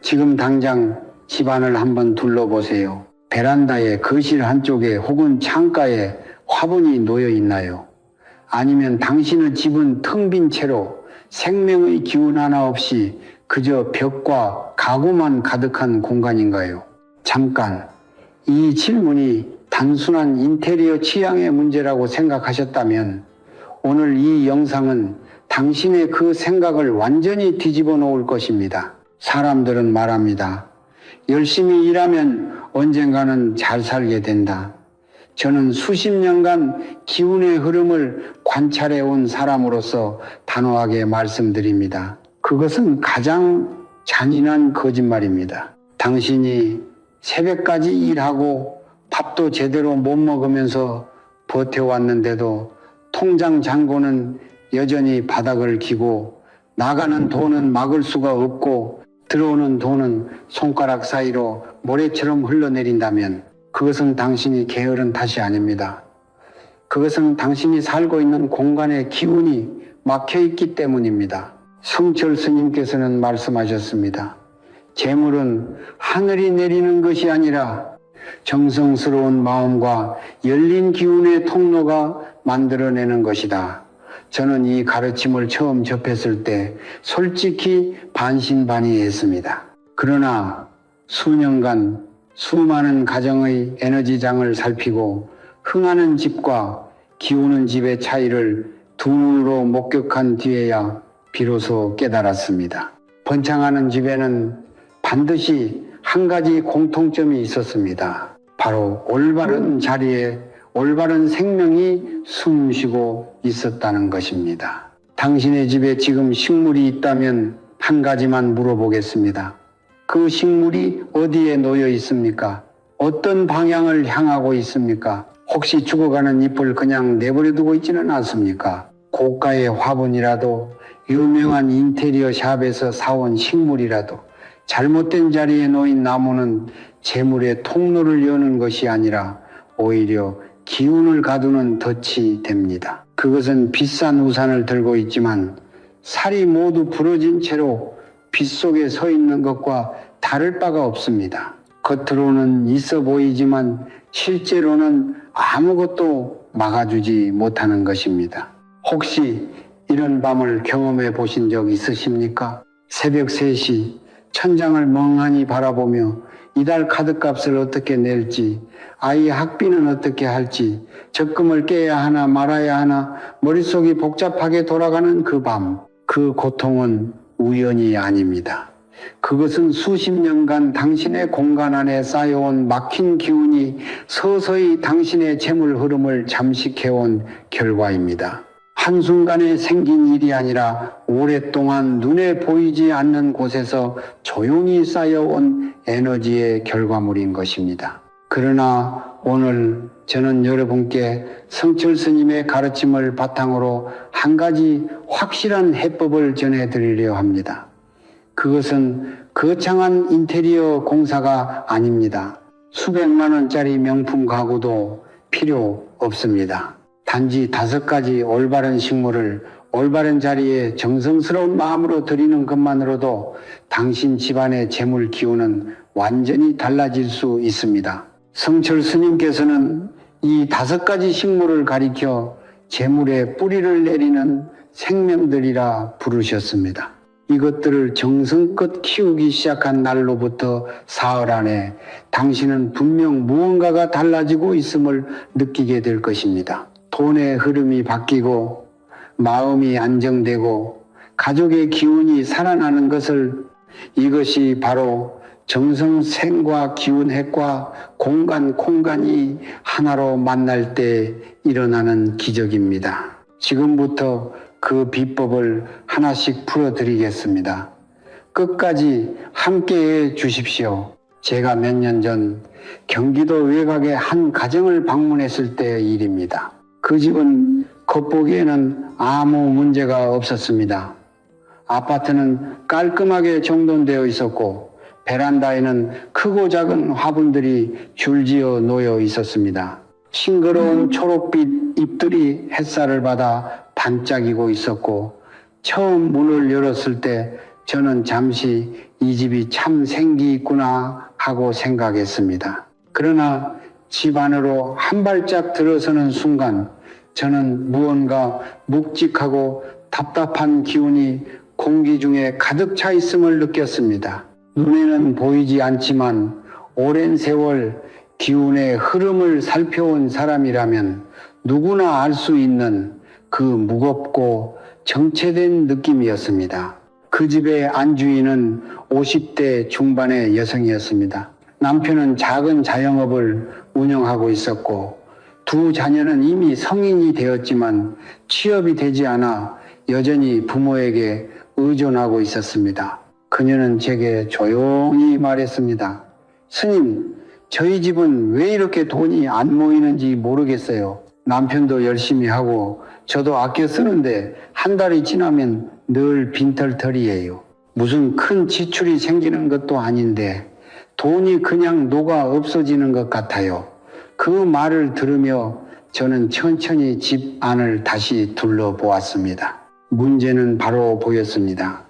지금 당장 집안을 한번 둘러보세요. 베란다에 거실 한쪽에 혹은 창가에 화분이 놓여 있나요? 아니면 당신의 집은 텅 빈 채로 생명의 기운 하나 없이 그저 벽과 가구만 가득한 공간인가요? 잠깐, 이 질문이 단순한 인테리어 취향의 문제라고 생각하셨다면 오늘 이 영상은 당신의 그 생각을 완전히 뒤집어 놓을 것입니다. 사람들은 말합니다. 열심히 일하면 언젠가는 잘 살게 된다. 저는 수십 년간 기운의 흐름을 관찰해 온 사람으로서 단호하게 말씀드립니다. 그것은 가장 잔인한 거짓말입니다. 당신이 새벽까지 일하고 밥도 제대로 못 먹으면서 버텨왔는데도 통장 잔고는 여전히 바닥을 기고 나가는 돈은 막을 수가 없고 들어오는 돈은 손가락 사이로 모래처럼 흘러내린다면 그것은 당신이 게으른 탓이 아닙니다. 그것은 당신이 살고 있는 공간의 기운이 막혀있기 때문입니다. 성철 스님께서는 말씀하셨습니다. 재물은 하늘이 내리는 것이 아니라 정성스러운 마음과 열린 기운의 통로가 만들어내는 것이다. 저는 이 가르침을 처음 접했을 때 솔직히 반신반의했습니다. 그러나 수년간 수많은 가정의 에너지장을 살피고 흥하는 집과 기우는 집의 차이를 두 눈으로 목격한 뒤에야 비로소 깨달았습니다. 번창하는 집에는 반드시 한 가지 공통점이 있었습니다. 바로 올바른 자리에 올바른 생명이 숨쉬고 있었다는 것입니다. 당신의 집에 지금 식물이 있다면 한 가지만 물어보겠습니다. 그 식물이 어디에 놓여 있습니까? 어떤 방향을 향하고 있습니까? 혹시 죽어가는 잎을 그냥 내버려두고 있지는 않습니까? 고가의 화분이라도 유명한 인테리어 샵에서 사온 식물이라도 잘못된 자리에 놓인 나무는 재물의 통로를 여는 것이 아니라 오히려 기운을 가두는 덫이 됩니다. 그것은 비싼 우산을 들고 있지만 살이 모두 부러진 채로 빛 속에 서 있는 것과 다를 바가 없습니다. 겉으로는 있어 보이지만 실제로는 아무것도 막아주지 못하는 것입니다. 혹시 이런 밤을 경험해 보신 적 있으십니까? 새벽 3시 천장을 멍하니 바라보며 이달 카드값을 어떻게 낼지, 아이 학비는 어떻게 할지, 적금을 깨야 하나 말아야 하나 머릿속이 복잡하게 돌아가는 그 밤, 그 고통은 우연이 아닙니다. 그것은 수십 년간 당신의 공간 안에 쌓여온 막힌 기운이 서서히 당신의 재물 흐름을 잠식해온 결과입니다. 한순간에 생긴 일이 아니라 오랫동안 눈에 보이지 않는 곳에서 조용히 쌓여온 에너지의 결과물인 것입니다. 그러나 오늘 저는 여러분께 성철 스님의 가르침을 바탕으로 한 가지 확실한 해법을 전해드리려 합니다. 그것은 거창한 인테리어 공사가 아닙니다. 수백만 원짜리 명품 가구도 필요 없습니다. 단지 5가지 올바른 식물을 올바른 자리에 정성스러운 마음으로 드리는 것만으로도 당신 집안의 재물 기운은 완전히 달라질 수 있습니다. 성철 스님께서는 이 5가지 식물을 가리켜 재물의 뿌리를 내리는 생명들이라 부르셨습니다. 이것들을 정성껏 키우기 시작한 날로부터 사흘 안에 당신은 분명 무언가가 달라지고 있음을 느끼게 될 것입니다. 돈의 흐름이 바뀌고 마음이 안정되고 가족의 기운이 살아나는 것을, 이것이 바로 정성생과 기운핵과 공간이 하나로 만날 때 일어나는 기적입니다. 지금부터 그 비법을 하나씩 풀어드리겠습니다. 끝까지 함께해 주십시오. 제가 몇 년 전 경기도 외곽의 한 가정을 방문했을 때의 일입니다. 그 집은 겉보기에는 아무 문제가 없었습니다. 아파트는 깔끔하게 정돈되어 있었고 베란다에는 크고 작은 화분들이 줄지어 놓여 있었습니다. 싱그러운 초록빛 잎들이 햇살을 받아 반짝이고 있었고 처음 문을 열었을 때 저는 잠시 이 집이 참 생기 있구나 하고 생각했습니다. 그러나 집 안으로 한 발짝 들어서는 순간 저는 무언가 묵직하고 답답한 기운이 공기 중에 가득 차 있음을 느꼈습니다. 눈에는 보이지 않지만 오랜 세월 기운의 흐름을 살펴온 사람이라면 누구나 알 수 있는 그 무겁고 정체된 느낌이었습니다. 그 집의 안주인은 50대 중반의 여성이었습니다. 남편은 작은 자영업을 운영하고 있었고 두 자녀는 이미 성인이 되었지만 취업이 되지 않아 여전히 부모에게 의존하고 있었습니다. 그녀는 제게 조용히 말했습니다. 스님, 저희 집은 왜 이렇게 돈이 안 모이는지 모르겠어요. 남편도 열심히 하고 저도 아껴 쓰는데 한 달이 지나면 늘 빈털터리예요. 무슨 큰 지출이 생기는 것도 아닌데 돈이 그냥 녹아 없어지는 것 같아요. 그 말을 들으며 저는 천천히 집 안을 다시 둘러보았습니다. 문제는 바로 보였습니다.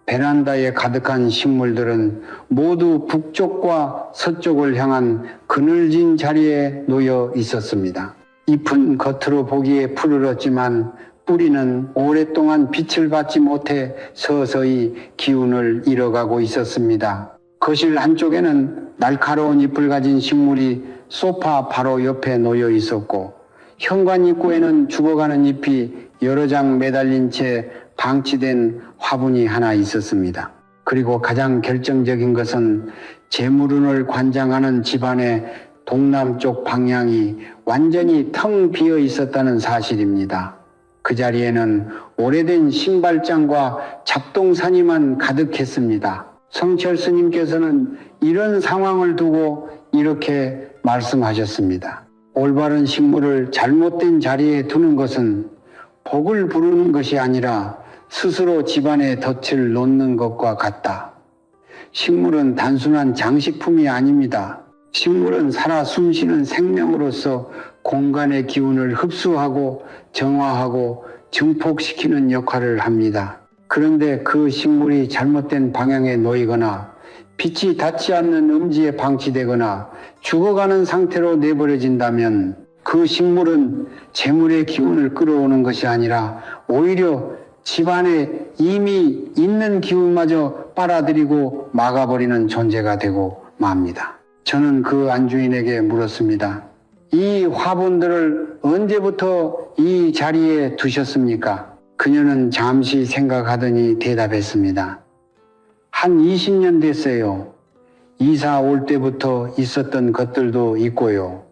베란다에 가득한 식물들은 모두 북쪽과 서쪽을 향한 그늘진 자리에 놓여 있었습니다. 잎은 겉으로 보기에 푸르렀지만 뿌리는 오랫동안 빛을 받지 못해 서서히 기운을 잃어가고 있었습니다. 거실 한쪽에는 날카로운 잎을 가진 식물이 소파 바로 옆에 놓여 있었고 현관 입구에는 죽어가는 잎이 여러 장 매달린 채 방치된 화분이 하나 있었습니다. 그리고 가장 결정적인 것은 재물운을 관장하는 집안의 동남쪽 방향이 완전히 텅 비어 있었다는 사실입니다. 그 자리에는 오래된 신발장과 잡동사니만 가득했습니다. 성철 스님께서는 이런 상황을 두고 이렇게 말씀하셨습니다. 올바른 식물을 잘못된 자리에 두는 것은 복을 부르는 것이 아니라 스스로 집안에 덫을 놓는 것과 같다. 식물은 단순한 장식품이 아닙니다. 식물은 살아 숨쉬는 생명으로서 공간의 기운을 흡수하고 정화하고 증폭시키는 역할을 합니다. 그런데 그 식물이 잘못된 방향에 놓이거나 빛이 닿지 않는 음지에 방치되거나 죽어가는 상태로 내버려진다면 그 식물은 재물의 기운을 끌어오는 것이 아니라 오히려 집안에 이미 있는 기운마저 빨아들이고 막아버리는 존재가 되고 맙니다. 저는 그 안주인에게 물었습니다. 이 화분들을 언제부터 이 자리에 두셨습니까? 그녀는 잠시 생각하더니 대답했습니다. 한 20년 됐어요. 이사 올 때부터 있었던 것들도 있고요.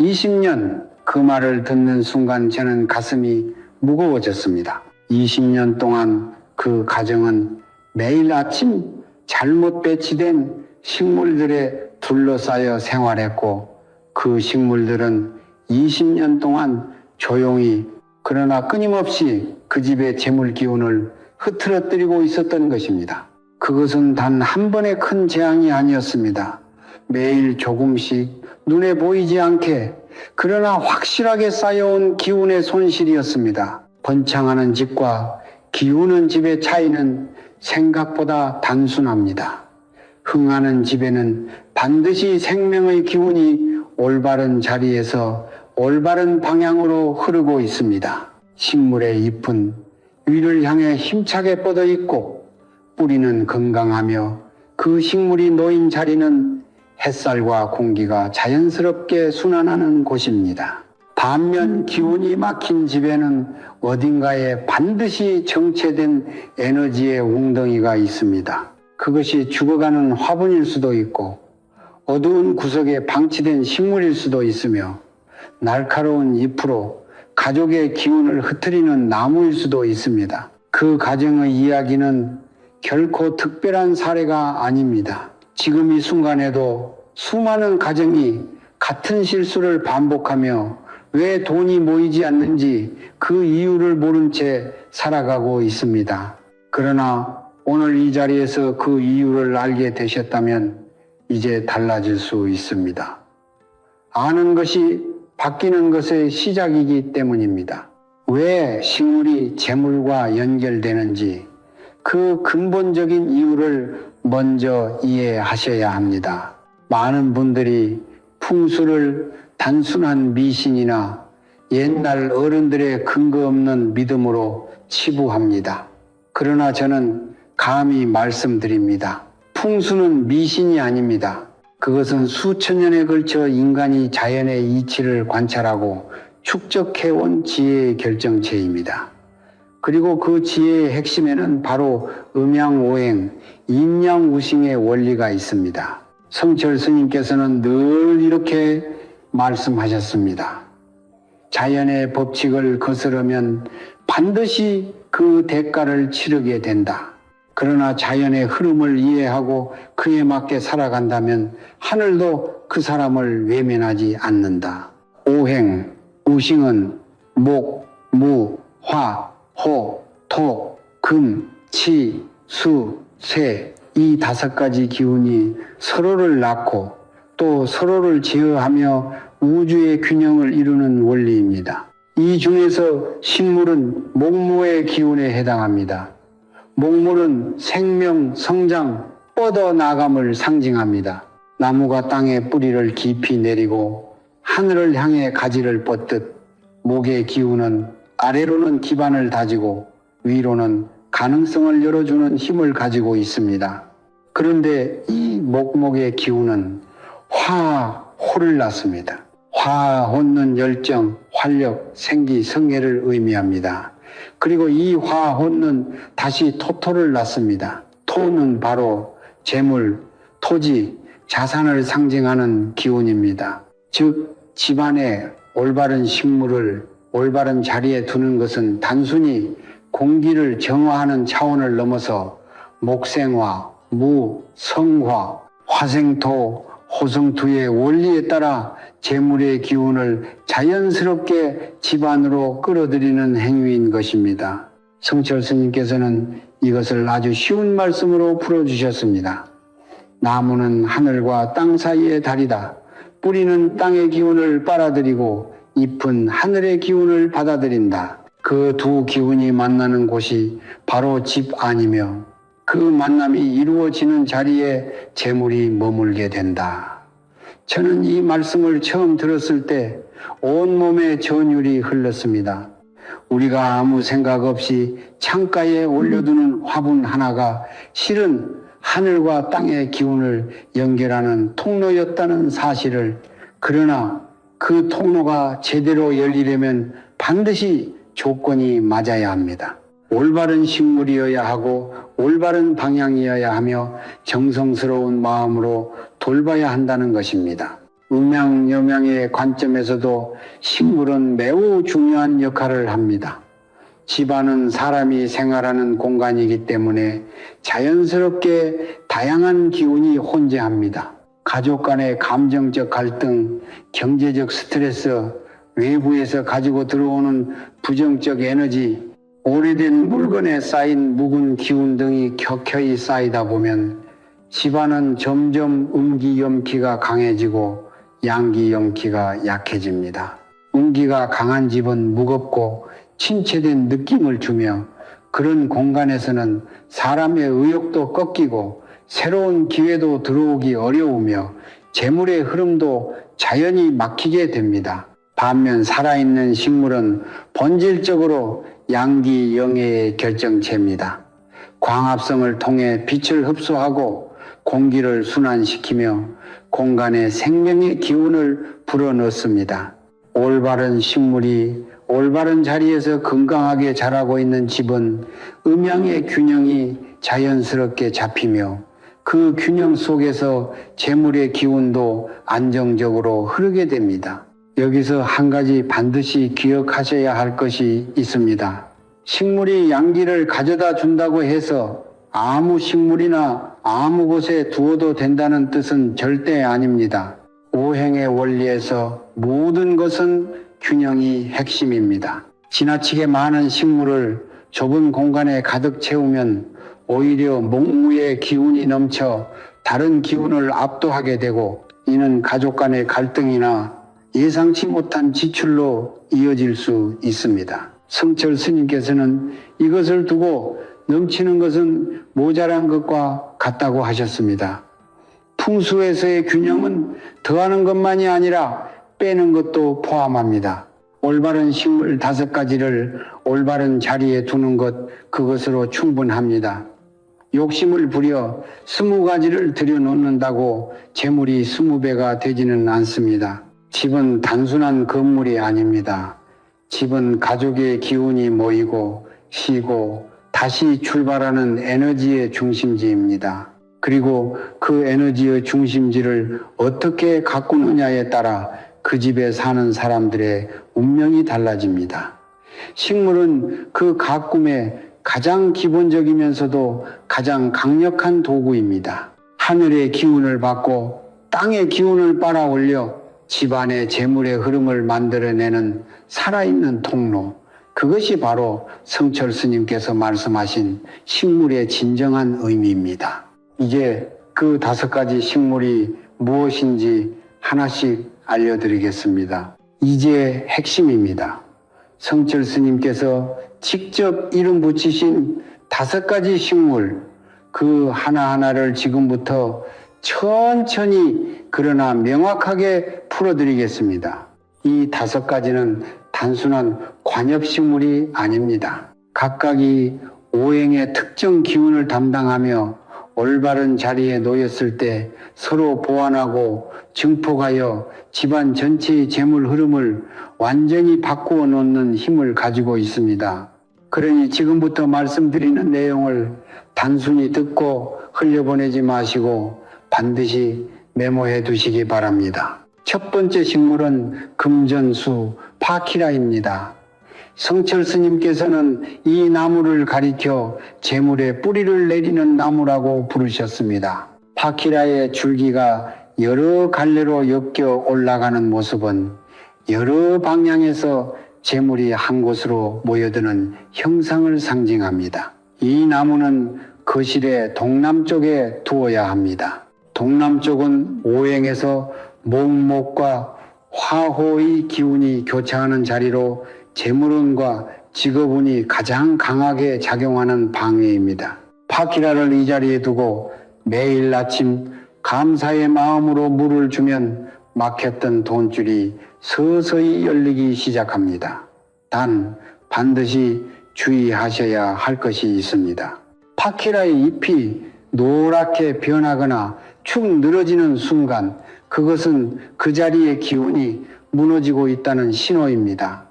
20년, 그 말을 듣는 순간 저는 가슴이 무거워졌습니다. 20년 동안 그 가정은 매일 아침 잘못 배치된 식물들에 둘러싸여 생활했고 그 식물들은 20년 동안 조용히 그러나 끊임없이 그 집의 재물 기운을 흐트러뜨리고 있었던 것입니다. 그것은 단 한 번의 큰 재앙이 아니었습니다. 매일 조금씩 눈에 보이지 않게 그러나 확실하게 쌓여온 기운의 손실이었습니다. 번창하는 집과 기우는 집의 차이는 생각보다 단순합니다. 흥하는 집에는 반드시 생명의 기운이 올바른 자리에서 올바른 방향으로 흐르고 있습니다. 식물의 잎은 위를 향해 힘차게 뻗어 있고 뿌리는 건강하며 그 식물이 놓인 자리는 햇살과 공기가 자연스럽게 순환하는 곳입니다. 반면 기운이 막힌 집에는 어딘가에 반드시 정체된 에너지의 웅덩이가 있습니다. 그것이 죽어가는 화분일 수도 있고 어두운 구석에 방치된 식물일 수도 있으며 날카로운 잎으로 가족의 기운을 흩트리는 나무일 수도 있습니다. 그 가정의 이야기는 결코 특별한 사례가 아닙니다. 지금 이 순간에도 수많은 가정이 같은 실수를 반복하며 왜 돈이 모이지 않는지 그 이유를 모른 채 살아가고 있습니다. 그러나 오늘 이 자리에서 그 이유를 알게 되셨다면 이제 달라질 수 있습니다. 아는 것이 바뀌는 것의 시작이기 때문입니다. 왜 식물이 재물과 연결되는지, 그 근본적인 이유를 먼저 이해하셔야 합니다. 많은 분들이 풍수를 단순한 미신이나 옛날 어른들의 근거 없는 믿음으로 치부합니다. 그러나 저는 감히 말씀드립니다. 풍수는 미신이 아닙니다. 그것은 수천 년에 걸쳐 인간이 자연의 이치를 관찰하고 축적해온 지혜의 결정체입니다. 그리고 그 지혜의 핵심에는 바로 음양오행,阴阳우싱의 원리가 있습니다. 성철 스님께서는 늘 이렇게 말씀하셨습니다. 자연의 법칙을 거스르면 반드시 그 대가를 치르게 된다. 그러나 자연의 흐름을 이해하고 그에 맞게 살아간다면 하늘도 그 사람을 외면하지 않는다. 오행, 우싱은 목, 무, 화, 호, 토, 금, 치, 수, 쇠, 이 5가지 기운이 서로를 낳고 또 서로를 제어하며 우주의 균형을 이루는 원리입니다. 이 중에서 식물은 목무의 기운에 해당합니다. 목물은 생명, 성장, 뻗어나감을 상징합니다. 나무가 땅에 뿌리를 깊이 내리고 하늘을 향해 가지를 뻗듯 목의 기운은 아래로는 기반을 다지고 위로는 가능성을 열어주는 힘을 가지고 있습니다. 그런데 이 목목의 기운은 화호를 낳습니다. 화호는 열정, 활력, 생기, 성애를 의미합니다. 그리고 이 화호는 다시 토토를 낳습니다. 토는 바로 재물, 토지, 자산을 상징하는 기운입니다. 즉 집안에 올바른 식물을 올바른 자리에 두는 것은 단순히 공기를 정화하는 차원을 넘어서 목생화, 무, 성화, 화생토, 호성투의 원리에 따라 재물의 기운을 자연스럽게 집안으로 끌어들이는 행위인 것입니다. 성철 스님께서는 이것을 아주 쉬운 말씀으로 풀어주셨습니다. 나무는 하늘과 땅 사이의 달이다. 뿌리는 땅의 기운을 빨아들이고 잎은 하늘의 기운을 받아들인다. 그 두 기운이 만나는 곳이 바로 집 안이며 그 만남이 이루어지는 자리에 재물이 머물게 된다. 저는 이 말씀을 처음 들었을 때 온몸에 전율이 흘렀습니다. 우리가 아무 생각 없이 창가에 올려두는 화분 하나가 실은 하늘과 땅의 기운을 연결하는 통로였다는 사실을, 그러나 그 통로가 제대로 열리려면 반드시 조건이 맞아야 합니다. 올바른 식물이어야 하고 올바른 방향이어야 하며 정성스러운 마음으로 돌봐야 한다는 것입니다. 음양여명의 관점에서도 식물은 매우 중요한 역할을 합니다. 집안은 사람이 생활하는 공간이기 때문에 자연스럽게 다양한 기운이 혼재합니다. 가족 간의 감정적 갈등, 경제적 스트레스, 외부에서 가지고 들어오는 부정적 에너지, 오래된 물건에 쌓인 묵은 기운 등이 켜켜이 쌓이다 보면 집안은 점점 음기염기가 강해지고 양기염기가 약해집니다. 음기가 강한 집은 무겁고 침체된 느낌을 주며 그런 공간에서는 사람의 의욕도 꺾이고 새로운 기회도 들어오기 어려우며 재물의 흐름도 자연히 막히게 됩니다. 반면 살아있는 식물은 본질적으로 양기 영해의 결정체입니다. 광합성을 통해 빛을 흡수하고 공기를 순환시키며 공간에 생명의 기운을 불어넣습니다. 올바른 식물이 올바른 자리에서 건강하게 자라고 있는 집은 음양의 균형이 자연스럽게 잡히며 그 균형 속에서 재물의 기운도 안정적으로 흐르게 됩니다. 여기서 한 가지 반드시 기억하셔야 할 것이 있습니다. 식물이 양기를 가져다 준다고 해서 아무 식물이나 아무 곳에 두어도 된다는 뜻은 절대 아닙니다. 오행의 원리에서 모든 것은 균형이 핵심입니다. 지나치게 많은 식물을 좁은 공간에 가득 채우면 오히려 목무의 기운이 넘쳐 다른 기운을 압도하게 되고 이는 가족 간의 갈등이나 예상치 못한 지출로 이어질 수 있습니다. 성철 스님께서는 이것을 두고 넘치는 것은 모자란 것과 같다고 하셨습니다. 풍수에서의 균형은 더하는 것만이 아니라 빼는 것도 포함합니다. 올바른 식물 5가지를 올바른 자리에 두는 것, 그것으로 충분합니다. 욕심을 부려 20가지를 들여놓는다고 재물이 20배가 되지는 않습니다. 집은 단순한 건물이 아닙니다. 집은 가족의 기운이 모이고 쉬고 다시 출발하는 에너지의 중심지입니다. 그리고 그 에너지의 중심지를 어떻게 가꾸느냐에 따라 그 집에 사는 사람들의 운명이 달라집니다. 식물은 그 가꿈의 가장 기본적이면서도 가장 강력한 도구입니다. 하늘의 기운을 받고 땅의 기운을 빨아올려 집안의 재물의 흐름을 만들어내는 살아있는 통로, 그것이 바로 성철 스님께서 말씀하신 식물의 진정한 의미입니다. 이제 그 5가지 식물이 무엇인지 하나씩 알려드리겠습니다. 이제 핵심입니다. 성철 스님께서 직접 이름 붙이신 5가지 식물, 그 하나하나를 지금부터 천천히 그러나 명확하게 풀어드리겠습니다. 이 5가지는 단순한 관엽식물이 아닙니다. 각각이 오행의 특정 기운을 담당하며 올바른 자리에 놓였을 때 서로 보완하고 증폭하여 집안 전체의 재물 흐름을 완전히 바꾸어 놓는 힘을 가지고 있습니다. 그러니 지금부터 말씀드리는 내용을 단순히 듣고 흘려보내지 마시고 반드시 메모해 두시기 바랍니다. 첫 번째 식물은 금전수 파키라입니다. 성철 스님께서는 이 나무를 가리켜 재물의 뿌리를 내리는 나무라고 부르셨습니다. 파키라의 줄기가 여러 갈래로 엮여 올라가는 모습은 여러 방향에서 재물이 한 곳으로 모여드는 형상을 상징합니다. 이 나무는 거실의 동남쪽에 두어야 합니다. 동남쪽은 오행에서 목목과 화호의 기운이 교차하는 자리로 재물운과 직업운이 가장 강하게 작용하는 방해입니다. 파키라를 이 자리에 두고 매일 아침 감사의 마음으로 물을 주면 막혔던 돈줄이 서서히 열리기 시작합니다. 단 반드시 주의하셔야 할 것이 있습니다. 파키라의 잎이 노랗게 변하거나 축 늘어지는 순간 그것은 그 자리의 기운이 무너지고 있다는 신호입니다.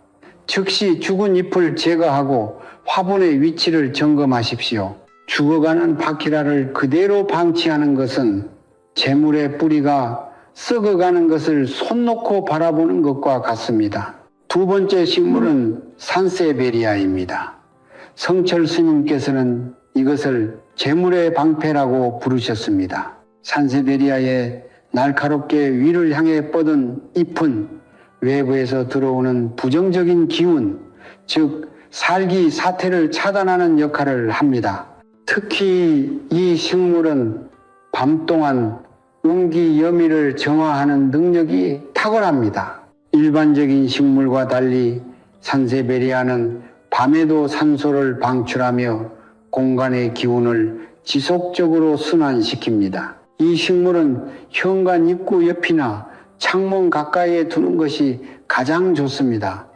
즉시 죽은 잎을 제거하고 화분의 위치를 점검하십시오. 죽어가는 파키라를 그대로 방치하는 것은 재물의 뿌리가 썩어가는 것을 손 놓고 바라보는 것과 같습니다. 2번째 식물은 산세베리아입니다. 성철 스님께서는 이것을 재물의 방패라고 부르셨습니다. 산세베리아의 날카롭게 위를 향해 뻗은 잎은 외부에서 들어오는 부정적인 기운, 즉 살기 사태를 차단하는 역할을 합니다. 특히 이 식물은 밤 동안 운기 여미를 정화하는 능력이 탁월합니다. 일반적인 식물과 달리 산세베리아는 밤에도 산소를 방출하며 공간의 기운을 지속적으로 순환시킵니다. 이 식물은 현관 입구 옆이나 창문 가까이에 두는 것이 가장 좋습니다.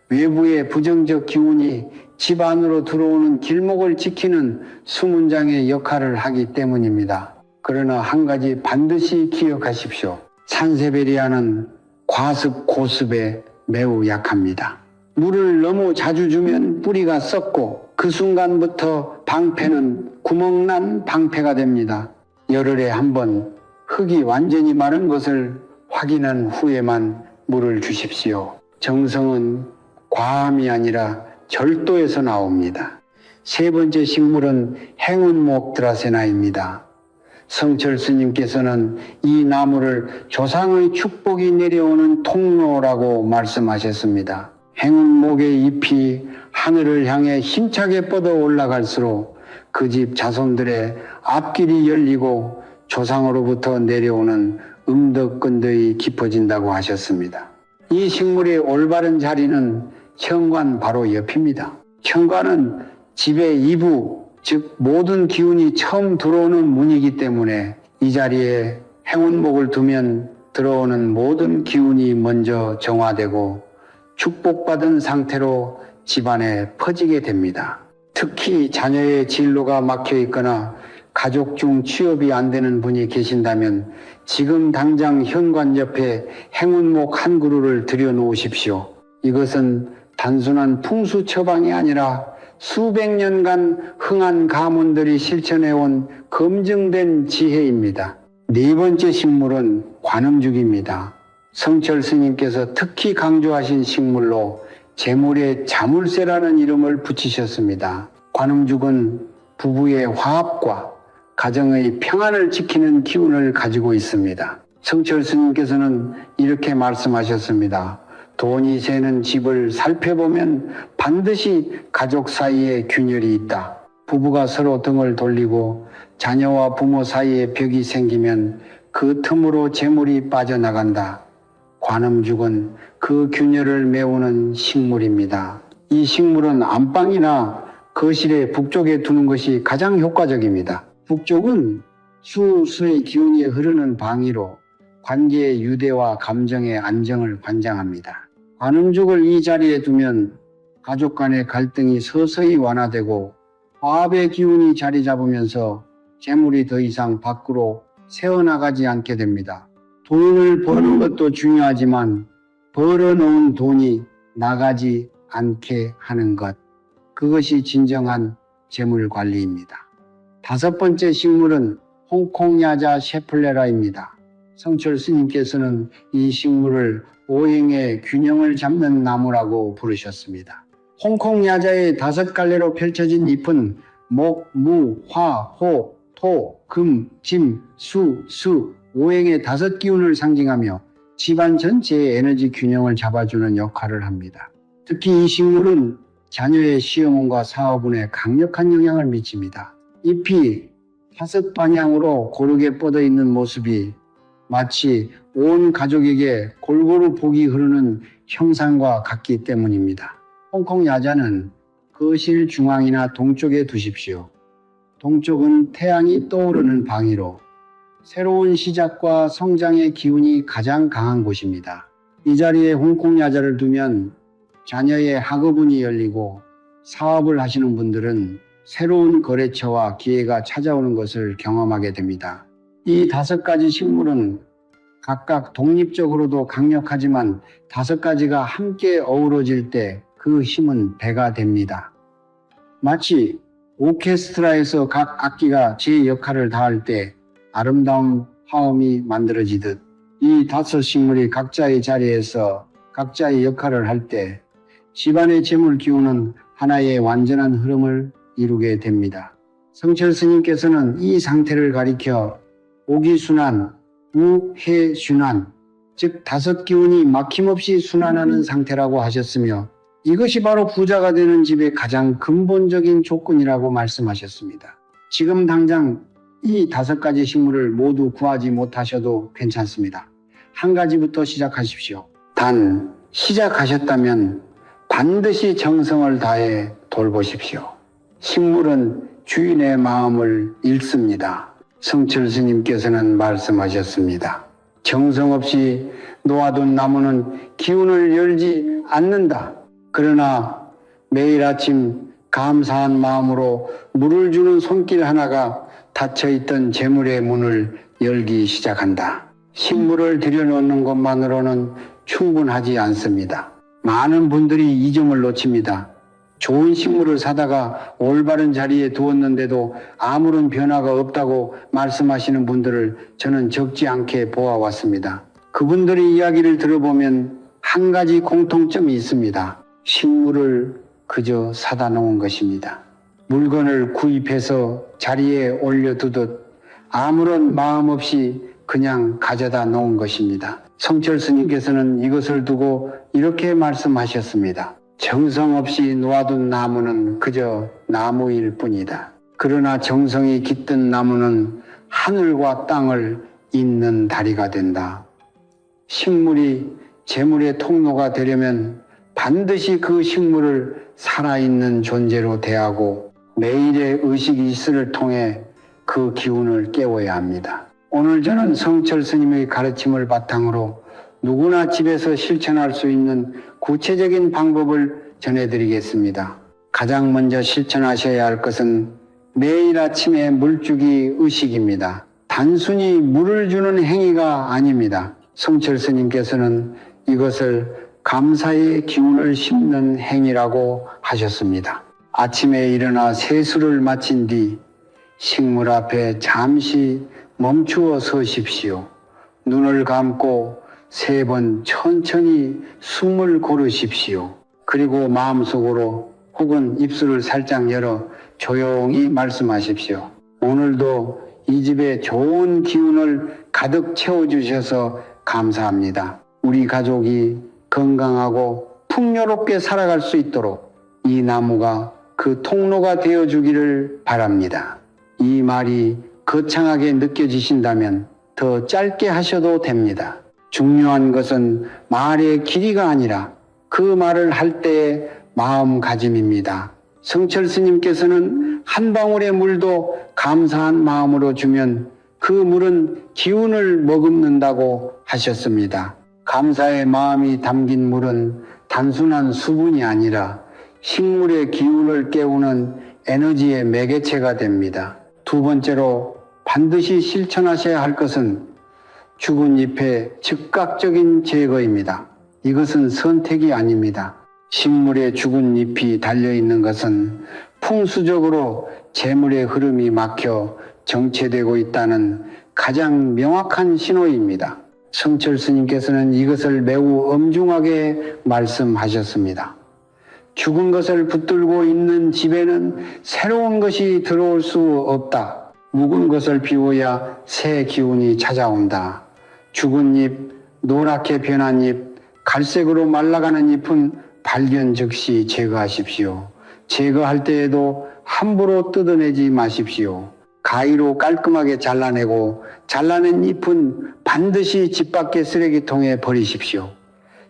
외부의 부정적 기운이 집 안으로 들어오는 길목을 지키는 수문장의 역할을 하기 때문입니다. 그러나 한 가지 반드시 기억하십시오. 산세베리아는 과습, 고습에 매우 약합니다. 물을 너무 자주 주면 뿌리가 썩고 그 순간부터 방패는 구멍난 방패가 됩니다. 열흘에 한 번 흙이 완전히 마른 것을 확인한 후에만 물을 주십시오. 정성은 과함이 아니라 절도에서 나옵니다. 3번째 식물은 행운목 드라세나입니다. 성철 스님께서는 이 나무를 조상의 축복이 내려오는 통로라고 말씀하셨습니다. 행운목의 잎이 하늘을 향해 힘차게 뻗어 올라갈수록 그 집 자손들의 앞길이 열리고 조상으로부터 내려오는 음덕근덕이 깊어진다고 하셨습니다. 이 식물의 올바른 자리는 현관 바로 옆입니다. 현관은 집의 2부, 즉 모든 기운이 처음 들어오는 문이기 때문에 이 자리에 행운목을 두면 들어오는 모든 기운이 먼저 정화되고 축복받은 상태로 집안에 퍼지게 됩니다. 특히 자녀의 진로가 막혀 있거나 가족 중 취업이 안 되는 분이 계신다면 지금 당장 현관 옆에 행운목 한 그루를 들여놓으십시오. 이것은 단순한 풍수 처방이 아니라 수백 년간 흥한 가문들이 실천해온 검증된 지혜입니다. 네 번째 식물은 관음죽입니다. 성철 스님께서 특히 강조하신 식물로 재물의 자물쇠라는 이름을 붙이셨습니다. 관음죽은 부부의 화합과 가정의 평안을 지키는 기운을 가지고 있습니다. 성철 스님께서는 이렇게 말씀하셨습니다. 돈이 새는 집을 살펴보면 반드시 가족 사이에 균열이 있다. 부부가 서로 등을 돌리고 자녀와 부모 사이에 벽이 생기면 그 틈으로 재물이 빠져나간다. 관음죽은 그 균열을 메우는 식물입니다. 이 식물은 안방이나 거실의 북쪽에 두는 것이 가장 효과적입니다. 북쪽은 수의 기운이 흐르는 방위로 관계의 유대와 감정의 안정을 관장합니다. 관음죽을 이 자리에 두면 가족 간의 갈등이 서서히 완화되고 화합의 기운이 자리 잡으면서 재물이 더 이상 밖으로 새어나가지 않게 됩니다. 돈을 버는 것도 중요하지만 벌어놓은 돈이 나가지 않게 하는 것, 그것이 진정한 재물 관리입니다. 다섯 번째 식물은 홍콩야자 셰플레라입니다. 성철 스님께서는 이 식물을 오행의 균형을 잡는 나무라고 부르셨습니다. 홍콩야자의 다섯 갈래로 펼쳐진 잎은 목, 무, 화, 호, 토, 금, 진, 수, 오행의 다섯 기운을 상징하며 집안 전체의 에너지 균형을 잡아주는 역할을 합니다. 특히 이 식물은 자녀의 시험운과 사업운에 강력한 영향을 미칩니다. 잎이 다섯 방향으로 고르게 뻗어 있는 모습이 마치 온 가족에게 골고루 복이 흐르는 형상과 같기 때문입니다. 홍콩야자는 거실 중앙이나 동쪽에 두십시오. 동쪽은 태양이 떠오르는 방위로 새로운 시작과 성장의 기운이 가장 강한 곳입니다. 이 자리에 홍콩야자를 두면 자녀의 학업운이 열리고 사업을 하시는 분들은 새로운 거래처와 기회가 찾아오는 것을 경험하게 됩니다. 이 다섯 가지 식물은 각각 독립적으로도 강력하지만 다섯 가지가 함께 어우러질 때 그 힘은 배가 됩니다. 마치 오케스트라에서 각 악기가 제 역할을 다할 때 아름다운 화음이 만들어지듯 이 다섯 식물이 각자의 자리에서 각자의 역할을 할 때 집안의 재물 기운은 하나의 완전한 흐름을 이루게 됩니다. 성철 스님께서는 이 상태를 가리켜 오기순환, 우해순환, 즉 다섯 기운이 막힘없이 순환하는 상태라고 하셨으며 이것이 바로 부자가 되는 집의 가장 근본적인 조건이라고 말씀하셨습니다. 지금 당장 이 다섯 가지 식물을 모두 구하지 못하셔도 괜찮습니다. 한 가지부터 시작하십시오. 단 시작하셨다면 반드시 정성을 다해 돌보십시오. 식물은 주인의 마음을 읽습니다. 성철 스님께서는 말씀하셨습니다. 정성 없이 놓아둔 나무는 기운을 열지 않는다. 그러나 매일 아침 감사한 마음으로 물을 주는 손길 하나가 닫혀있던 재물의 문을 열기 시작한다. 식물을 들여놓는 것만으로는 충분하지 않습니다. 많은 분들이 이 점을 놓칩니다. 좋은 식물을 사다가 올바른 자리에 두었는데도 아무런 변화가 없다고 말씀하시는 분들을 저는 적지 않게 보아왔습니다. 그분들의 이야기를 들어보면 한 가지 공통점이 있습니다. 식물을 그저 사다 놓은 것입니다. 물건을 구입해서 자리에 올려두듯 아무런 마음 없이 그냥 가져다 놓은 것입니다. 성철 스님께서는 이것을 두고 이렇게 말씀하셨습니다. 정성 없이 놓아둔 나무는 그저 나무일 뿐이다. 그러나 정성이 깃든 나무는 하늘과 땅을 잇는 다리가 된다. 식물이 재물의 통로가 되려면 반드시 그 식물을 살아있는 존재로 대하고 매일의 의식 이슬을 통해 그 기운을 깨워야 합니다. 오늘 저는 성철 스님의 가르침을 바탕으로 누구나 집에서 실천할 수 있는 구체적인 방법을 전해드리겠습니다. 가장 먼저 실천하셔야 할 것은 매일 아침에 물주기 의식입니다. 단순히 물을 주는 행위가 아닙니다. 성철 스님께서는 이것을 감사의 기운을 심는 행위라고 하셨습니다. 아침에 일어나 세수를 마친 뒤 식물 앞에 잠시 멈추어 서십시오. 눈을 감고 3번 천천히 숨을 고르십시오. 그리고 마음속으로 혹은 입술을 살짝 열어 조용히 말씀하십시오. 오늘도 이 집에 좋은 기운을 가득 채워주셔서 감사합니다. 우리 가족이 건강하고 풍요롭게 살아갈 수 있도록 이 나무가 그 통로가 되어주기를 바랍니다. 이 말이 거창하게 느껴지신다면 더 짧게 하셔도 됩니다. 중요한 것은 말의 길이가 아니라 그 말을 할 때의 마음가짐입니다. 성철 스님께서는 한 방울의 물도 감사한 마음으로 주면 그 물은 기운을 머금는다고 하셨습니다. 감사의 마음이 담긴 물은 단순한 수분이 아니라 식물의 기운을 깨우는 에너지의 매개체가 됩니다. 두 번째로 반드시 실천하셔야 할 것은 죽은 잎의 즉각적인 제거입니다. 이것은 선택이 아닙니다. 식물에 죽은 잎이 달려있는 것은 풍수적으로 재물의 흐름이 막혀 정체되고 있다는 가장 명확한 신호입니다. 성철 스님께서는 이것을 매우 엄중하게 말씀하셨습니다. 죽은 것을 붙들고 있는 집에는 새로운 것이 들어올 수 없다. 묵은 것을 비워야 새 기운이 찾아온다. 죽은 잎, 노랗게 변한 잎, 갈색으로 말라가는 잎은 발견 즉시 제거하십시오. 제거할 때에도 함부로 뜯어내지 마십시오. 가위로 깔끔하게 잘라내고 잘라낸 잎은 반드시 집 밖의 쓰레기통에 버리십시오.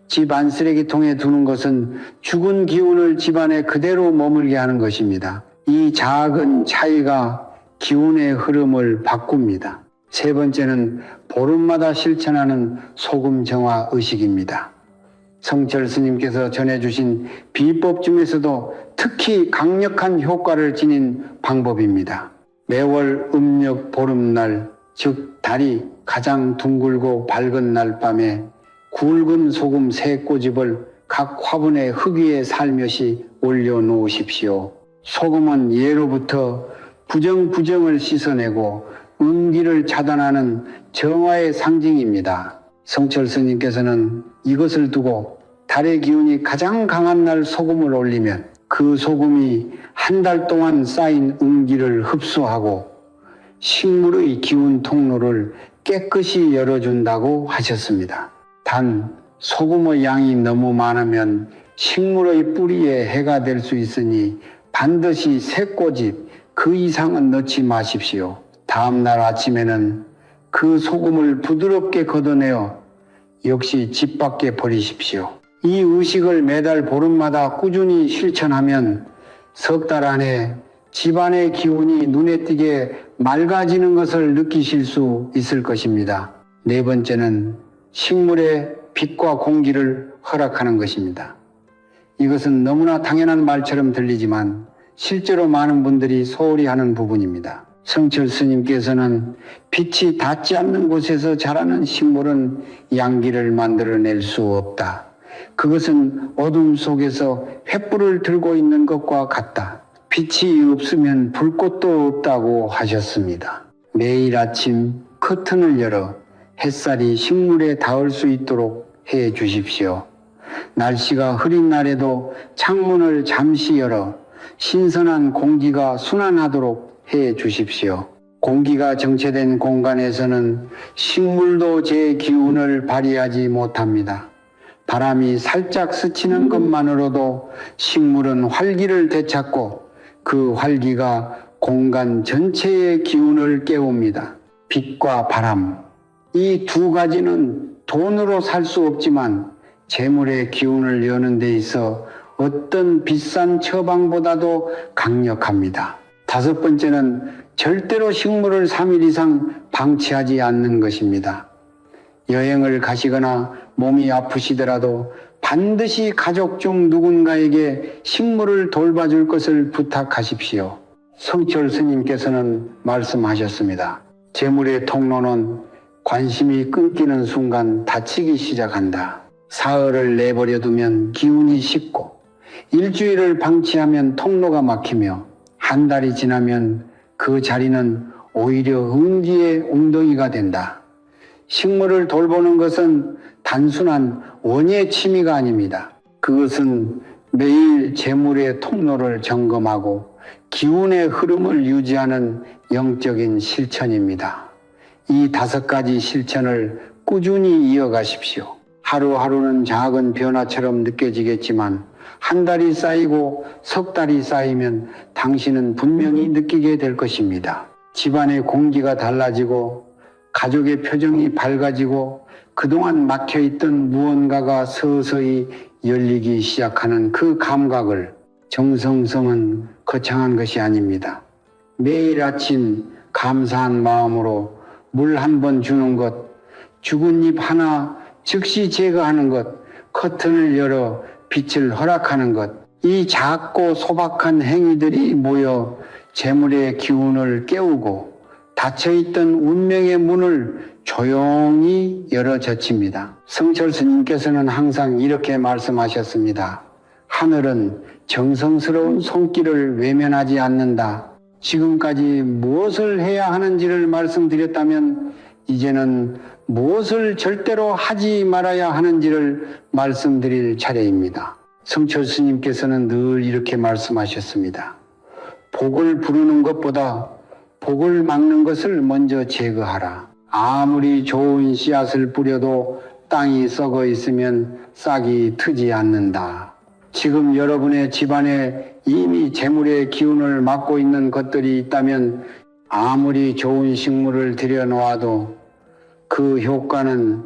집 안 쓰레기통에 두는 것은 죽은 기운을 집안에 그대로 머물게 하는 것입니다. 이 작은 차이가 기운의 흐름을 바꿉니다. 세 번째는 보름마다 실천하는 소금 정화 의식입니다. 성철 스님께서 전해주신 비법 중에서도 특히 강력한 효과를 지닌 방법입니다. 매월 음력 보름날, 즉 달이 가장 둥글고 밝은 날 밤에 굵은 소금 3꼬집을 각 화분의 흙 위에 살며시 올려놓으십시오. 소금은 예로부터 부정을 씻어내고 음기를 차단하는 정화의 상징입니다. 성철 스님께서는 이것을 두고 달의 기운이 가장 강한 날 소금을 올리면 그 소금이 한 달 동안 쌓인 음기를 흡수하고 식물의 기운 통로를 깨끗이 열어준다고 하셨습니다. 단 소금의 양이 너무 많으면 식물의 뿌리에 해가 될 수 있으니 반드시 3꼬집 그 이상은 넣지 마십시오. 다음 날 아침에는 그 소금을 부드럽게 걷어내어 역시 집 밖에 버리십시오. 이 의식을 매달 보름마다 꾸준히 실천하면 석 달 안에 집안의 기운이 눈에 띄게 맑아지는 것을 느끼실 수 있을 것입니다. 네 번째는 식물에 빛과 공기를 허락하는 것입니다. 이것은 너무나 당연한 말처럼 들리지만 실제로 많은 분들이 소홀히 하는 부분입니다. 성철 스님께서는 빛이 닿지 않는 곳에서 자라는 식물은 양기를 만들어낼 수 없다. 그것은 어둠 속에서 횃불을 들고 있는 것과 같다. 빛이 없으면 불꽃도 없다고 하셨습니다. 매일 아침 커튼을 열어 햇살이 식물에 닿을 수 있도록 해 주십시오. 날씨가 흐린 날에도 창문을 잠시 열어 신선한 공기가 순환하도록 해 주십시오. 공기가 정체된 공간에서는 식물도 제 기운을 발휘하지 못합니다. 바람이 살짝 스치는 것만으로도 식물은 활기를 되찾고 그 활기가 공간 전체의 기운을 깨웁니다. 빛과 바람, 이 두 가지는 돈으로 살 수 없지만 재물의 기운을 여는 데 있어 어떤 비싼 처방보다도 강력합니다. 다섯 번째는 절대로 식물을 3일 이상 방치하지 않는 것입니다. 여행을 가시거나 몸이 아프시더라도 반드시 가족 중 누군가에게 식물을 돌봐줄 것을 부탁하십시오. 성철 스님께서는 말씀하셨습니다. 재물의 통로는 관심이 끊기는 순간 닫히기 시작한다. 사흘을 내버려 두면 기운이 식고, 일주일을 방치하면 통로가 막히며, 한 달이 지나면 그 자리는 오히려 응지의 웅덩이가 된다. 식물을 돌보는 것은 단순한 원예 취미가 아닙니다. 그것은 매일 재물의 통로를 점검하고 기운의 흐름을 유지하는 영적인 실천입니다. 이 5가지 실천을 꾸준히 이어가십시오. 하루하루는 작은 변화처럼 느껴지겠지만 한 달이 쌓이고 석 달이 쌓이면 당신은 분명히 느끼게 될 것입니다. 집안의 공기가 달라지고 가족의 표정이 밝아지고 그동안 막혀있던 무언가가 서서히 열리기 시작하는 그 감각을 정성스러운 거창한 것이 아닙니다. 매일 아침 감사한 마음으로 물 한 번 주는 것, 죽은 잎 하나 즉시 제거하는 것, 커튼을 열어 빛을 허락하는 것, 이 작고 소박한 행위들이 모여 재물의 기운을 깨우고 닫혀있던 운명의 문을 조용히 열어젖힙니다. 성철 스님께서는 항상 이렇게 말씀하셨습니다. 하늘은 정성스러운 손길을 외면하지 않는다. 지금까지 무엇을 해야 하는지를 말씀드렸다면 이제는 무엇을 절대로 하지 말아야 하는지를 말씀드릴 차례입니다. 성철 스님께서는 늘 이렇게 말씀하셨습니다. 복을 부르는 것보다 복을 막는 것을 먼저 제거하라. 아무리 좋은 씨앗을 뿌려도 땅이 썩어 있으면 싹이 트지 않는다. 지금 여러분의 집안에 이미 재물의 기운을 막고 있는 것들이 있다면 아무리 좋은 식물을 들여놓아도 그 효과는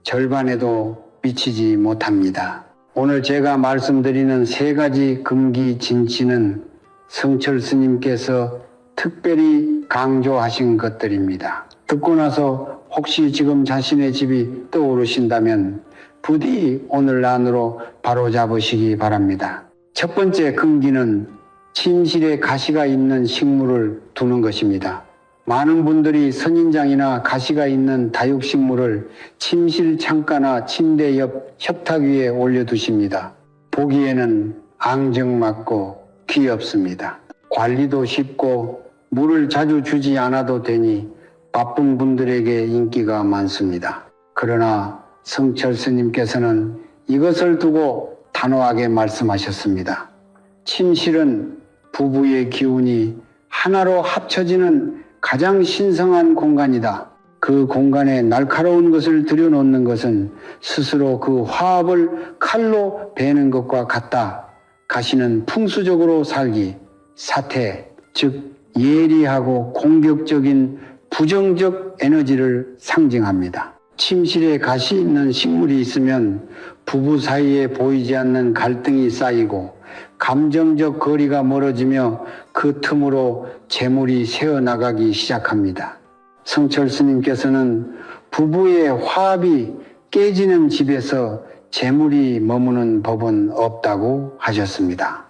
절반에도 미치지 못합니다. 오늘 제가 말씀드리는 3가지 금기진치는 성철 스님께서 특별히 강조하신 것들입니다. 듣고 나서 혹시 지금 자신의 집이 떠오르신다면 부디 오늘 안으로 바로잡으시기 바랍니다. 첫 번째 금기는 침실에 가시가 있는 식물을 두는 것입니다. 많은 분들이 선인장이나 가시가 있는 다육식물을 침실 창가나 침대 옆 협탁 위에 올려두십니다. 보기에는 앙증맞고 귀엽습니다. 관리도 쉽고 물을 자주 주지 않아도 되니 바쁜 분들에게 인기가 많습니다. 그러나 성철 스님께서는 이것을 두고 단호하게 말씀하셨습니다. 침실은 부부의 기운이 하나로 합쳐지는 가장 신성한 공간이다. 그 공간에 날카로운 것을 들여놓는 것은 스스로 그 화합을 칼로 베는 것과 같다. 가시는 풍수적으로 살기, 사태, 즉 예리하고 공격적인 부정적 에너지를 상징합니다. 침실에 가시 있는 식물이 있으면 부부 사이에 보이지 않는 갈등이 쌓이고 감정적 거리가 멀어지며 그 틈으로 재물이 새어나가기 시작합니다. 성철 스님께서는 부부의 화합이 깨지는 집에서 재물이 머무는 법은 없다고 하셨습니다.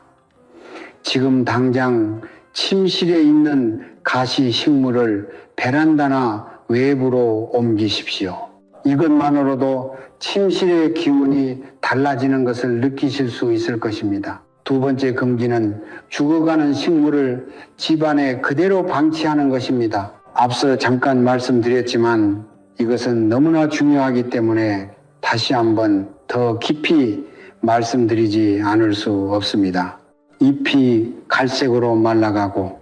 지금 당장 침실에 있는 가시 식물을 베란다나 외부로 옮기십시오. 이것만으로도 침실의 기운이 달라지는 것을 느끼실 수 있을 것입니다. 두 번째 금기는 죽어가는 식물을 집안에 그대로 방치하는 것입니다. 앞서 잠깐 말씀드렸지만 이것은 너무나 중요하기 때문에 다시 한번 더 깊이 말씀드리지 않을 수 없습니다. 잎이 갈색으로 말라가고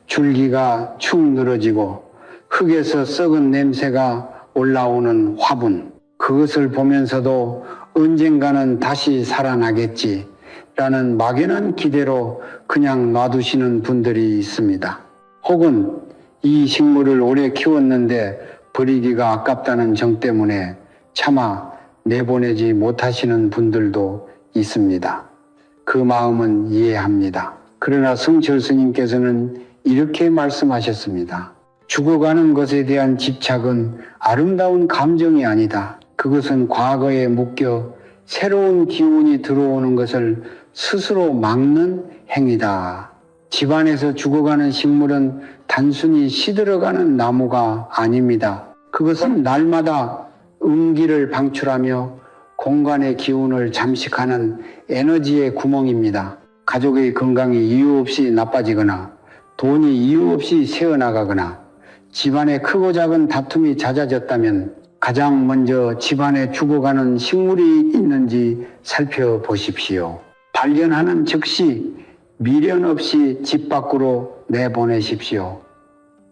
줄기가 축 늘어지고 흙에서 썩은 냄새가 올라오는 화분, 그것을 보면서도 언젠가는 다시 살아나겠지 라는 막연한 기대로 그냥 놔두시는 분들이 있습니다. 혹은 이 식물을 오래 키웠는데 버리기가 아깝다는 정 때문에 차마 내보내지 못하시는 분들도 있습니다. 그 마음은 이해합니다. 그러나 성철 스님께서는 이렇게 말씀하셨습니다. 죽어가는 것에 대한 집착은 아름다운 감정이 아니다. 그것은 과거에 묶여 새로운 기운이 들어오는 것을 스스로 막는 행위다. 집안에서 죽어가는 식물은 단순히 시들어가는 나무가 아닙니다. 그것은 날마다 음기를 방출하며 공간의 기운을 잠식하는 에너지의 구멍입니다. 가족의 건강이 이유 없이 나빠지거나 돈이 이유 없이 새어나가거나 집안에 크고 작은 다툼이 잦아졌다면 가장 먼저 집안에 죽어가는 식물이 있는지 살펴보십시오. 발견하는 즉시 미련 없이 집 밖으로 내보내십시오.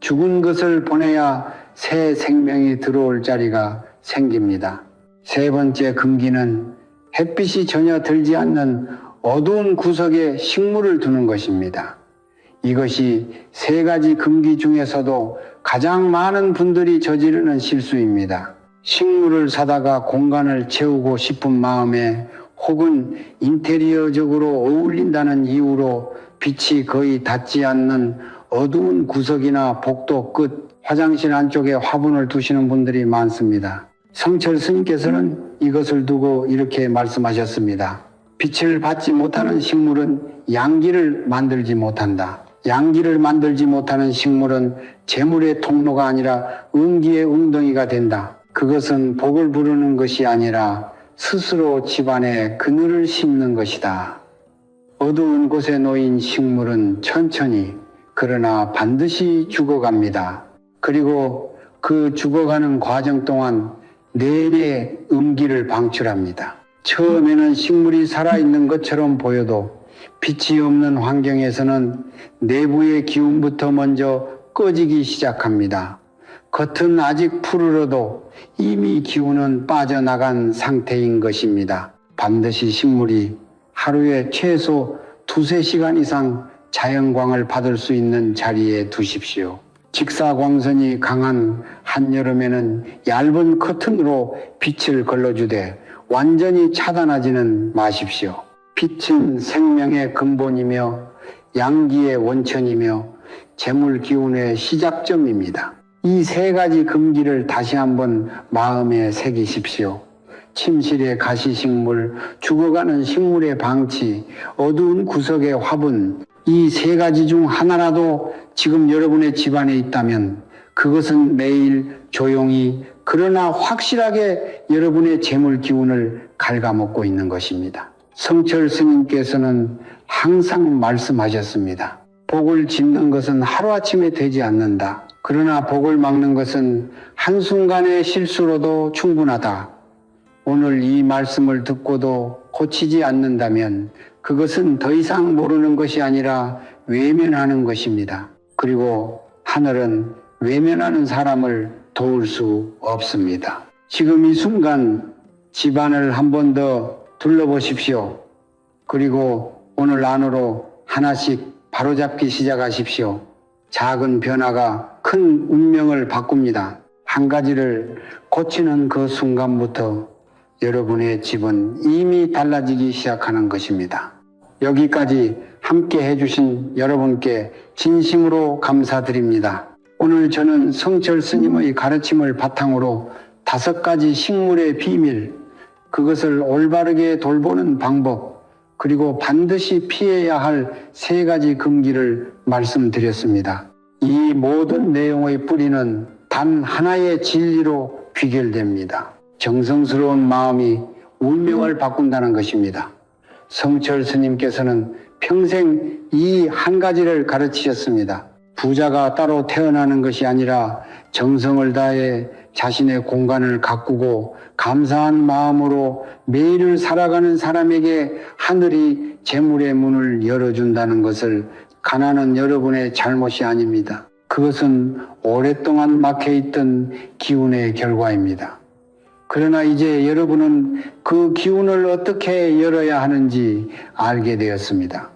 죽은 것을 보내야 새 생명이 들어올 자리가 생깁니다. 세 번째 금기는 햇빛이 전혀 들지 않는 어두운 구석에 식물을 두는 것입니다. 이것이 세 가지 금기 중에서도 가장 많은 분들이 저지르는 실수입니다. 식물을 사다가 공간을 채우고 싶은 마음에 혹은 인테리어적으로 어울린다는 이유로 빛이 거의 닿지 않는 어두운 구석이나 복도 끝, 화장실 안쪽에 화분을 두시는 분들이 많습니다. 성철 스님께서는 이것을 두고 이렇게 말씀하셨습니다. 빛을 받지 못하는 식물은 양기를 만들지 못한다. 양기를 만들지 못하는 식물은 재물의 통로가 아니라 음기의 웅덩이가 된다. 그것은 복을 부르는 것이 아니라 스스로 집안에 그늘을 심는 것이다. 어두운 곳에 놓인 식물은 천천히 그러나 반드시 죽어갑니다. 그리고 그 죽어가는 과정 동안 내내 음기를 방출합니다. 처음에는 식물이 살아있는 것처럼 보여도 빛이 없는 환경에서는 내부의 기운부터 먼저 꺼지기 시작합니다. 겉은 아직 푸르러도 이미 기운은 빠져나간 상태인 것입니다. 반드시 식물이 하루에 최소 2-3시간 이상 자연광을 받을 수 있는 자리에 두십시오. 직사광선이 강한 한여름에는 얇은 커튼으로 빛을 걸러주되 완전히 차단하지는 마십시오. 빛은 생명의 근본이며 양기의 원천이며 재물 기운의 시작점입니다. 이 세 가지 금기를 다시 한번 마음에 새기십시오. 침실의 가시식물, 죽어가는 식물의 방치, 어두운 구석의 화분, 이 세 가지 중 하나라도 지금 여러분의 집안에 있다면 그것은 매일 조용히 그러나 확실하게 여러분의 재물 기운을 갉아먹고 있는 것입니다. 성철 스님께서는 항상 말씀하셨습니다. 복을 짓는 것은 하루아침에 되지 않는다. 그러나 복을 막는 것은 한순간의 실수로도 충분하다. 오늘 이 말씀을 듣고도 고치지 않는다면 그것은 더 이상 모르는 것이 아니라 외면하는 것입니다. 그리고 하늘은 외면하는 사람을 도울 수 없습니다. 지금 이 순간 집안을 한 번 더 둘러보십시오. 그리고 오늘 안으로 하나씩 바로잡기 시작하십시오. 작은 변화가 큰 운명을 바꿉니다. 한 가지를 고치는 그 순간부터 여러분의 집은 이미 달라지기 시작하는 것입니다. 여기까지 함께 해주신 여러분께 진심으로 감사드립니다. 오늘 저는 성철 스님의 가르침을 바탕으로 5가지 식물의 비밀, 그것을 올바르게 돌보는 방법, 그리고 반드시 피해야 할 3가지 금기를 말씀드렸습니다. 이 모든 내용의 뿌리는 단 하나의 진리로 귀결됩니다. 정성스러운 마음이 운명을 바꾼다는 것입니다. 성철 스님께서는 평생 이 한 가지를 가르치셨습니다. 부자가 따로 태어나는 것이 아니라 정성을 다해 자신의 공간을 가꾸고 감사한 마음으로 매일을 살아가는 사람에게 하늘이 재물의 문을 열어준다는 것을 가난한 여러분의 잘못이 아닙니다. 그것은 오랫동안 막혀있던 기운의 결과입니다. 그러나 이제 여러분은 그 기운을 어떻게 열어야 하는지 알게 되었습니다.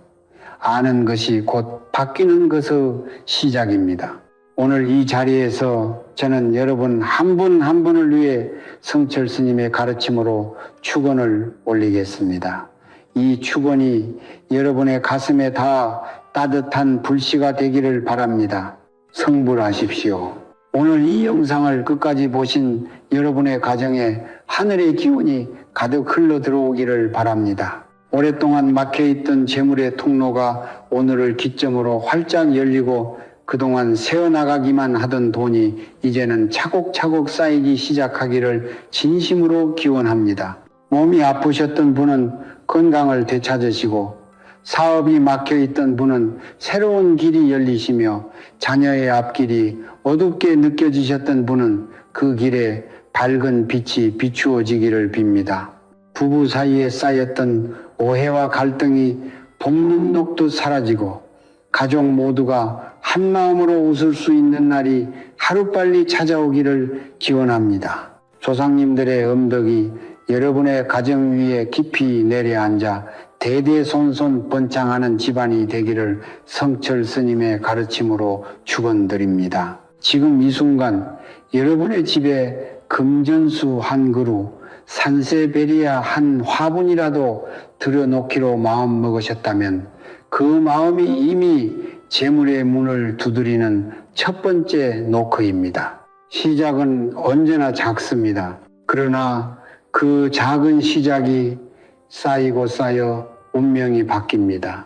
아는 것이 곧 바뀌는 것의 시작입니다. 오늘 이 자리에서 저는 여러분 한 분 한 분을 위해 성철 스님의 가르침으로 축원을 올리겠습니다. 이 축원이 여러분의 가슴에 다 따뜻한 불씨가 되기를 바랍니다. 성불하십시오. 오늘 이 영상을 끝까지 보신 여러분의 가정에 하늘의 기운이 가득 흘러 들어오기를 바랍니다. 오랫동안 막혀있던 재물의 통로가 오늘을 기점으로 활짝 열리고 그동안 새어나가기만 하던 돈이 이제는 차곡차곡 쌓이기 시작하기를 진심으로 기원합니다. 몸이 아프셨던 분은 건강을 되찾으시고 사업이 막혀있던 분은 새로운 길이 열리시며 자녀의 앞길이 어둡게 느껴지셨던 분은 그 길에 밝은 빛이 비추어지기를 빕니다. 부부 사이에 쌓였던 오해와 갈등이 볶는 녹도 사라지고 가족 모두가 한마음으로 웃을 수 있는 날이 하루빨리 찾아오기를 기원합니다. 조상님들의 음덕이 여러분의 가정 위에 깊이 내려앉아 대대손손 번창하는 집안이 되기를 성철 스님의 가르침으로 축원드립니다. 지금 이 순간 여러분의 집에 금전수 한 그루, 산세베리아 한 화분이라도 들여놓기로 마음먹으셨다면 그 마음이 이미 재물의 문을 두드리는 첫 번째 노크입니다. 시작은 언제나 작습니다. 그러나 그 작은 시작이 쌓이고 쌓여 운명이 바뀝니다.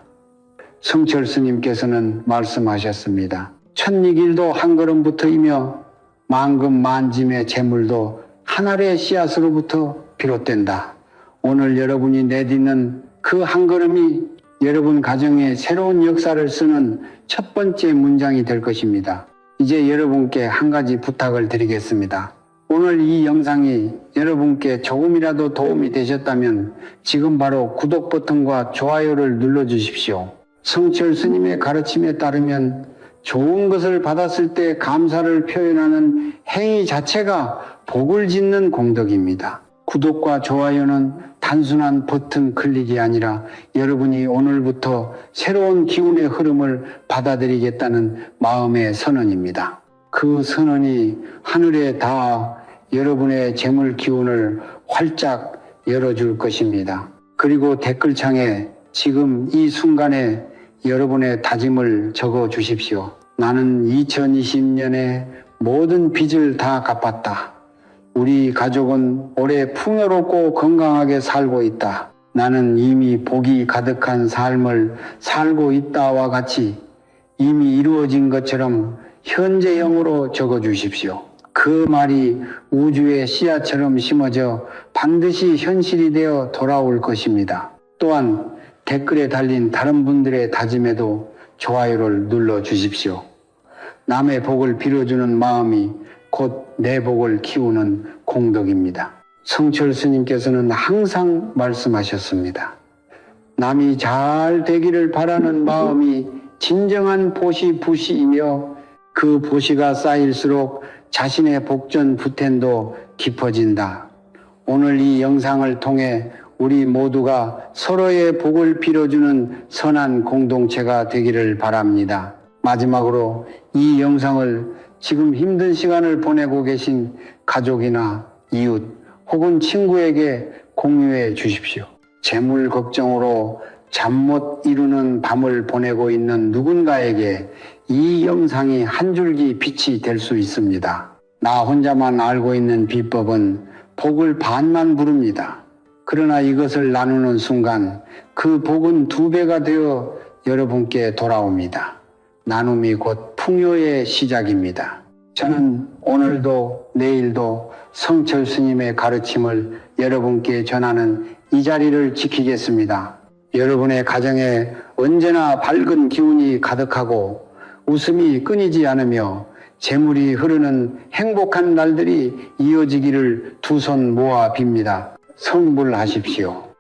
성철 스님께서는 말씀하셨습니다. 첫이길도 한 걸음부터이며 만금만짐의 재물도 한 알의 씨앗으로부터 비롯된다. 오늘 여러분이 내딛는 그 한 걸음이 여러분 가정에 새로운 역사를 쓰는 첫 번째 문장이 될 것입니다. 이제 여러분께 한 가지 부탁을 드리겠습니다. 오늘 이 영상이 여러분께 조금이라도 도움이 되셨다면 지금 바로 구독 버튼과 좋아요를 눌러주십시오. 성철 스님의 가르침에 따르면 좋은 것을 받았을 때 감사를 표현하는 행위 자체가 복을 짓는 공덕입니다. 구독과 좋아요는 단순한 버튼 클릭이 아니라 여러분이 오늘부터 새로운 기운의 흐름을 받아들이겠다는 마음의 선언입니다. 그 선언이 하늘에 닿아 여러분의 재물 기운을 활짝 열어줄 것입니다. 그리고 댓글창에 지금 이 순간에 여러분의 다짐을 적어 주십시오. 나는 2020년에 모든 빚을 다 갚았다. 우리 가족은 올해 풍요롭고 건강하게 살고 있다. 나는 이미 복이 가득한 삶을 살고 있다와 같이 이미 이루어진 것처럼 현재형으로 적어 주십시오. 그 말이 우주의 씨앗처럼 심어져 반드시 현실이 되어 돌아올 것입니다. 또한 댓글에 달린 다른 분들의 다짐에도 좋아요를 눌러 주십시오. 남의 복을 빌어주는 마음이 곧 내 복을 키우는 공덕입니다. 성철 스님께서는 항상 말씀하셨습니다. 남이 잘 되기를 바라는 마음이 진정한 보시부시이며 그 보시가 쌓일수록 자신의 복전부텐도 깊어진다. 오늘 이 영상을 통해 우리 모두가 서로의 복을 빌어주는 선한 공동체가 되기를 바랍니다. 마지막으로 이 영상을 지금 힘든 시간을 보내고 계신 가족이나 이웃 혹은 친구에게 공유해 주십시오. 재물 걱정으로 잠 못 이루는 밤을 보내고 있는 누군가에게 이 영상이 한 줄기 빛이 될 수 있습니다. 나 혼자만 알고 있는 비법은 복을 반만 부릅니다. 그러나 이것을 나누는 순간 그 복은 2배가 되어 여러분께 돌아옵니다. 나눔이 곧 풍요의 시작입니다. 저는 오늘도 내일도 성철 스님의 가르침을 여러분께 전하는 이 자리를 지키겠습니다. 여러분의 가정에 언제나 밝은 기운이 가득하고 웃음이 끊이지 않으며 재물이 흐르는 행복한 날들이 이어지기를 두 손 모아 빕니다. 성불하십시오.